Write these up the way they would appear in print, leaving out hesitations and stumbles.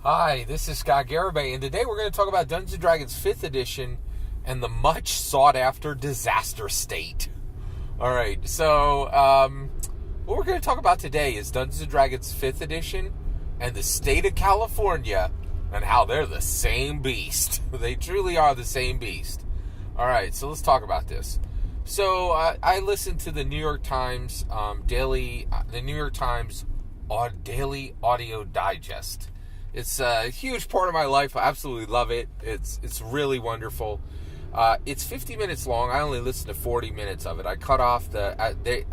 Hi, this is Scott Garibay, and today we're going to talk about Dungeons & Dragons 5th Edition and the much sought-after disaster state. Alright, so what we're going to talk about today is Dungeons & Dragons 5th Edition and the state of California and how they're the same beast. They truly are the same beast. Alright, so let's talk about this. So I listened to the New York Times daily audio digest. It's a huge part of my life. I absolutely love it. It's really wonderful. It's 50 minutes long. I only listened to 40 minutes of it. I cut off they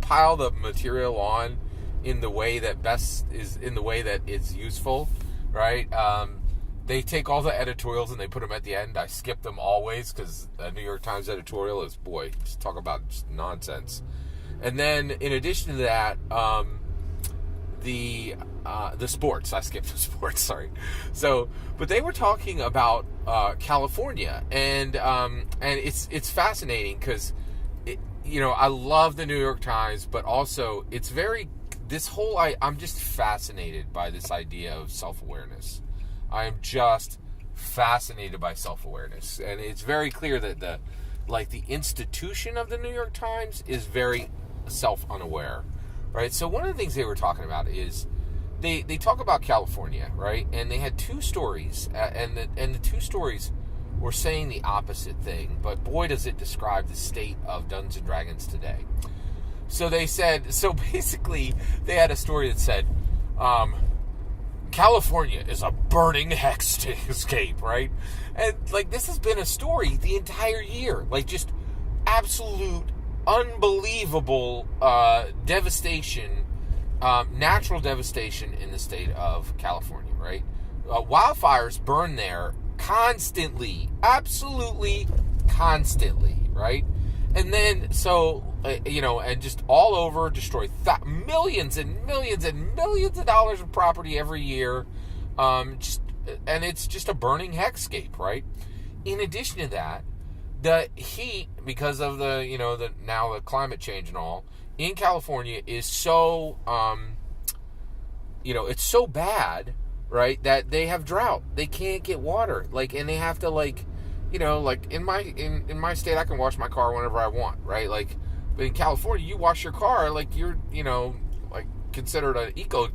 pile the material on in the way that it's useful, right? They take all the editorials and they put them at the end. I skip them always because a New York Times editorial is, just talk about just nonsense. And then in addition to that, the sports. I skipped the sports, sorry. So, but they were talking about California, and it's fascinating because, I love the New York Times, but also it's I'm just fascinated by this idea of self-awareness. I am just fascinated by self-awareness, and it's very clear that the institution of the New York Times is very self-unaware, right? So one of the things they were talking about is they talk about California, right? And they had two stories, and the two stories were saying the opposite thing, but boy, does it describe the state of Dungeons & Dragons today. So basically, they had a story that said, California is a burning hellscape, right? And, this has been a story the entire year. Just absolute, unbelievable devastation, natural devastation in the state of California, right? Wildfires burn there constantly, absolutely constantly, right? And then, and just all over, destroy millions and millions and millions of dollars of property every year. And it's just a burning hellscape, right? In addition to that, the heat, because of the climate change and all, in California is so, it's so bad, right, that they have drought. They can't get water, and they have to, in my state, I can wash my car whenever I want, right? But in California, you wash your car, you're, considered an eco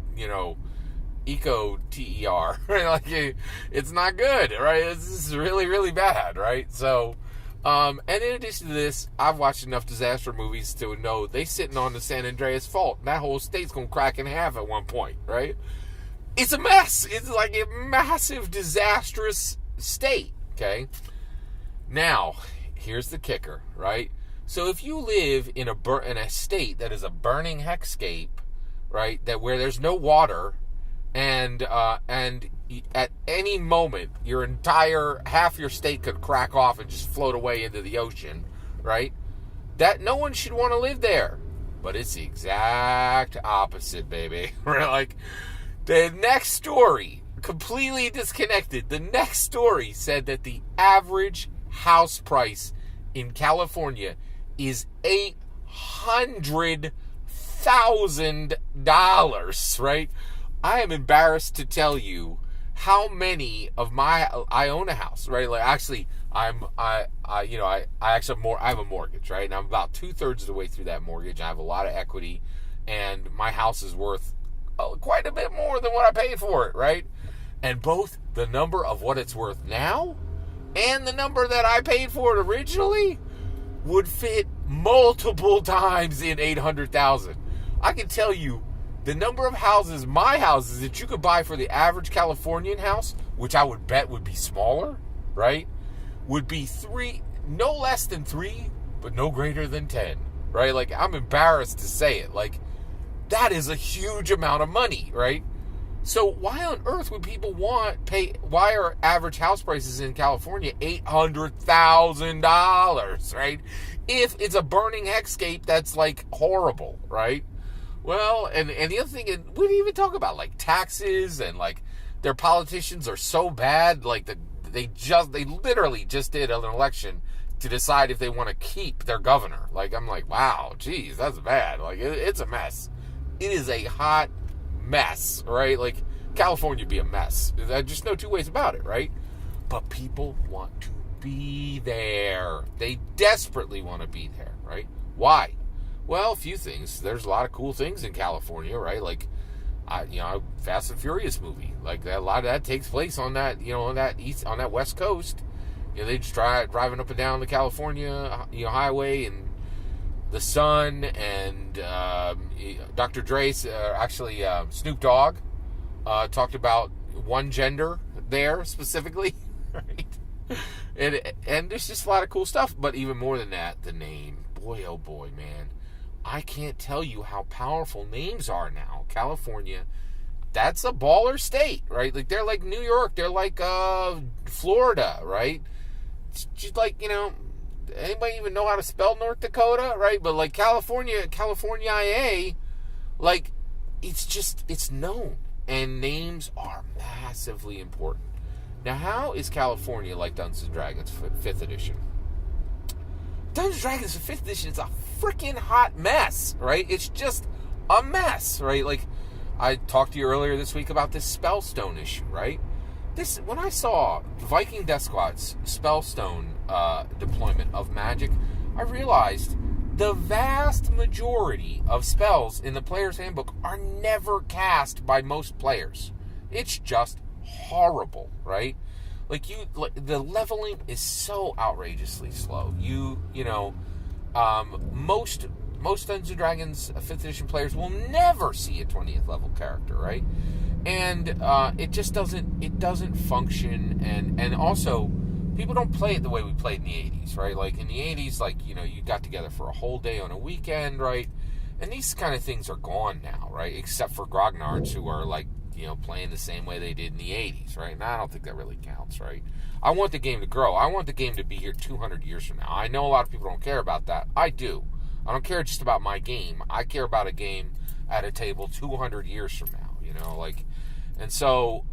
TER, right? It's not good, right? This is really, really bad, right? So, and in addition to this, I've watched enough disaster movies to know they sitting on the San Andreas Fault. That whole state's gonna crack in half at one point, right? It's a mess. It's like a massive, disastrous state, okay? Now, here's the kicker, right? So if you live in a state that is a burning hellscape, right, where there's no water, and at any moment your entire half your state could crack off and just float away into the ocean, right? That no one should want to live there, but it's the exact opposite, baby. Right? The next story, completely disconnected. The next story said that the average house price in California is $800,000, right? I am embarrassed to tell you how many of I own a house, right? I have a mortgage, right? And I'm about 2/3 of the way through that mortgage. I have a lot of equity, and my house is worth quite a bit more than what I paid for it, right? And both the number of what it's worth now and the number that I paid for it originally would fit multiple times in 800,000. I can tell you the number of my houses that you could buy for the average Californian house, which I would bet would be smaller, right, would be no less than 3, but no greater than 10, right? I'm embarrassed to say it. That is a huge amount of money, right? So why on earth would people why are average house prices in California $800,000, right? If it's a burning hellscape that's horrible, right? Well, and the other thing, we didn't even talk about taxes and their politicians are so bad, they literally just did an election to decide if they want to keep their governor. I'm wow, geez, that's bad. It's a mess. It is a hot mess, right? California would be a mess. There's just no two ways about it, right? But people want to be there. They desperately want to be there, right? Why? Well, a few things. There's a lot of cool things in California, right? Like, Fast and Furious movie. Like, a lot of that takes place on that, on that West Coast. They just driving up and down the California, highway, and the sun, and Dr. Dre, Snoop Dogg, talked about one gender there specifically, right? And there's just a lot of cool stuff. But even more than that, the name. Boy, oh boy, man. I can't tell you how powerful names are now. California, that's a baller state, right? Like, they're like New York. They're like Florida, right? It's just like, anybody even know how to spell North Dakota, right? But like California, IA, like, it's known. And names are massively important. Now, how is California like Dungeons & Dragons 5th edition? Dungeons & Dragons 5th edition is a freaking hot mess, right? It's just a mess, right? Like, I talked to you earlier this week about this Spellstone issue, right? When I saw Viking Death Squad's Spellstone deployment of magic, I realized the vast majority of spells in the player's handbook are never cast by most players. It's just horrible, right? The leveling is so outrageously slow. Most Dungeons & Dragons 5th edition players will never see a 20th level character, right? And it just doesn't function, and also people don't play it the way we played in the 80s, right? Like, in the 80s, you got together for a whole day on a weekend, right? And these kind of things are gone now, right? Except for grognards who are playing the same way they did in the 80s, right? And I don't think that really counts, right? I want the game to grow. I want the game to be here 200 years from now. I know a lot of people don't care about that. I do. I don't care just about my game. I care about a game at a table 200 years from now, and so,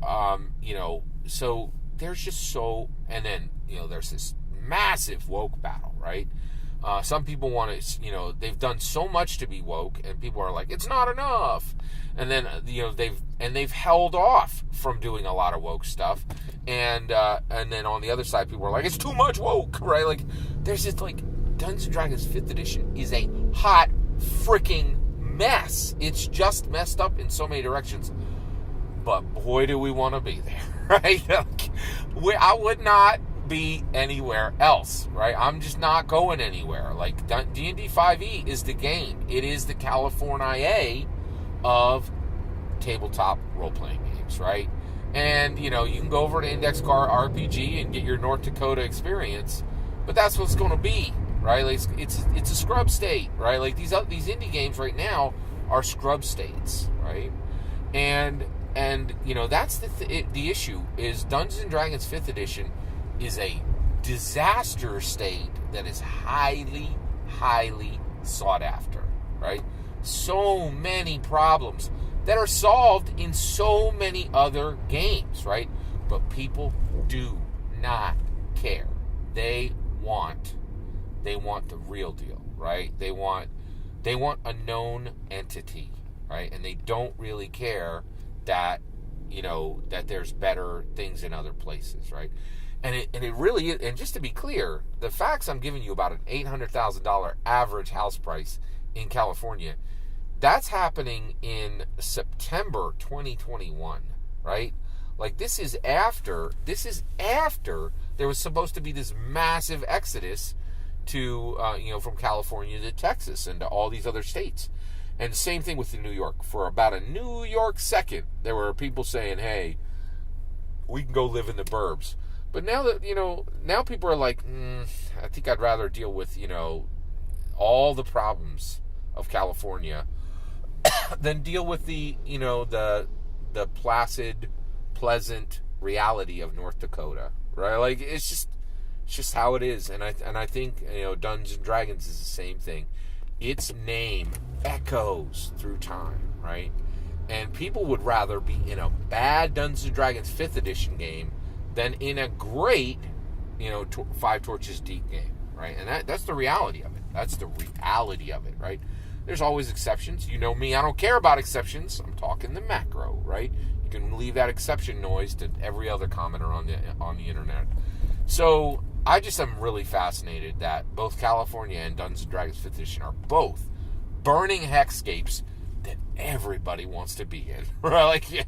so there's just and then, there's this massive woke battle, right? Some people want to, they've done so much to be woke, and people are like, it's not enough. And then, they've held off from doing a lot of woke stuff. And then on the other side, people are like, it's too much woke, right? Like, there's just Dungeons & Dragons 5th edition is a hot freaking mess. It's just messed up in so many directions. But boy, do we want to be there, right? I would not be anywhere else, right? I'm just not going anywhere. Like, D&D 5e is the game. It is the California of tabletop role-playing games, right? And, you can go over to Index Card RPG and get your North Dakota experience, but that's what it's going to be, right? Like, it's a scrub state, right? Like, these indie games right now are scrub states, right? And that's the issue is Dungeons & Dragons 5th edition is a disaster state that is highly, highly sought after, right? So many problems that are solved in so many other games, right? But people do not care. They want the real deal, right? They want a known entity, right? And they don't really care that, that there's better things in other places, right? And it really is, and just to be clear, the facts I'm giving you about an $800,000 average house price in California, that's happening in September 2021, right? Like, this is after there was supposed to be this massive exodus to, from California to Texas and to all these other states. And the same thing with New York. For about a New York second, there were people saying, hey, we can go live in the burbs. But now that, now people are like, I think I'd rather deal with, all the problems of California than deal with the placid, pleasant reality of North Dakota, right? Like, it's just how it is. And I think, Dungeons & Dragons is the same thing. Its name echoes through time, right? And people would rather be in a bad Dungeons & Dragons 5th edition game than in a great, Five Torches Deep game, right? And that's the reality of it. That's the reality of it, right? There's always exceptions. You know me, I don't care about exceptions. I'm talking the macro, right? You can leave that exception noise to every other commenter on the internet. So I just am really fascinated that both California and Dungeons and Dragons 5th edition are both burning hexscapes that everybody wants to be in, right? Like, yeah.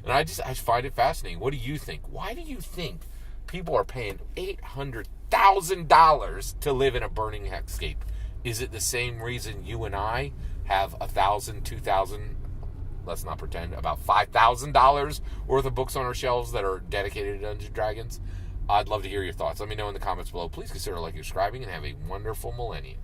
And I find it fascinating. What do you think? Why do you think people are paying $800,000 to live in a burning hexscape? Is it the same reason you and I have $1,000, $2,000, let's not pretend, about $5,000 worth of books on our shelves that are dedicated to Dungeons and Dragons? I'd love to hear your thoughts. Let me know in the comments below. Please consider liking, subscribing, and have a wonderful millennium.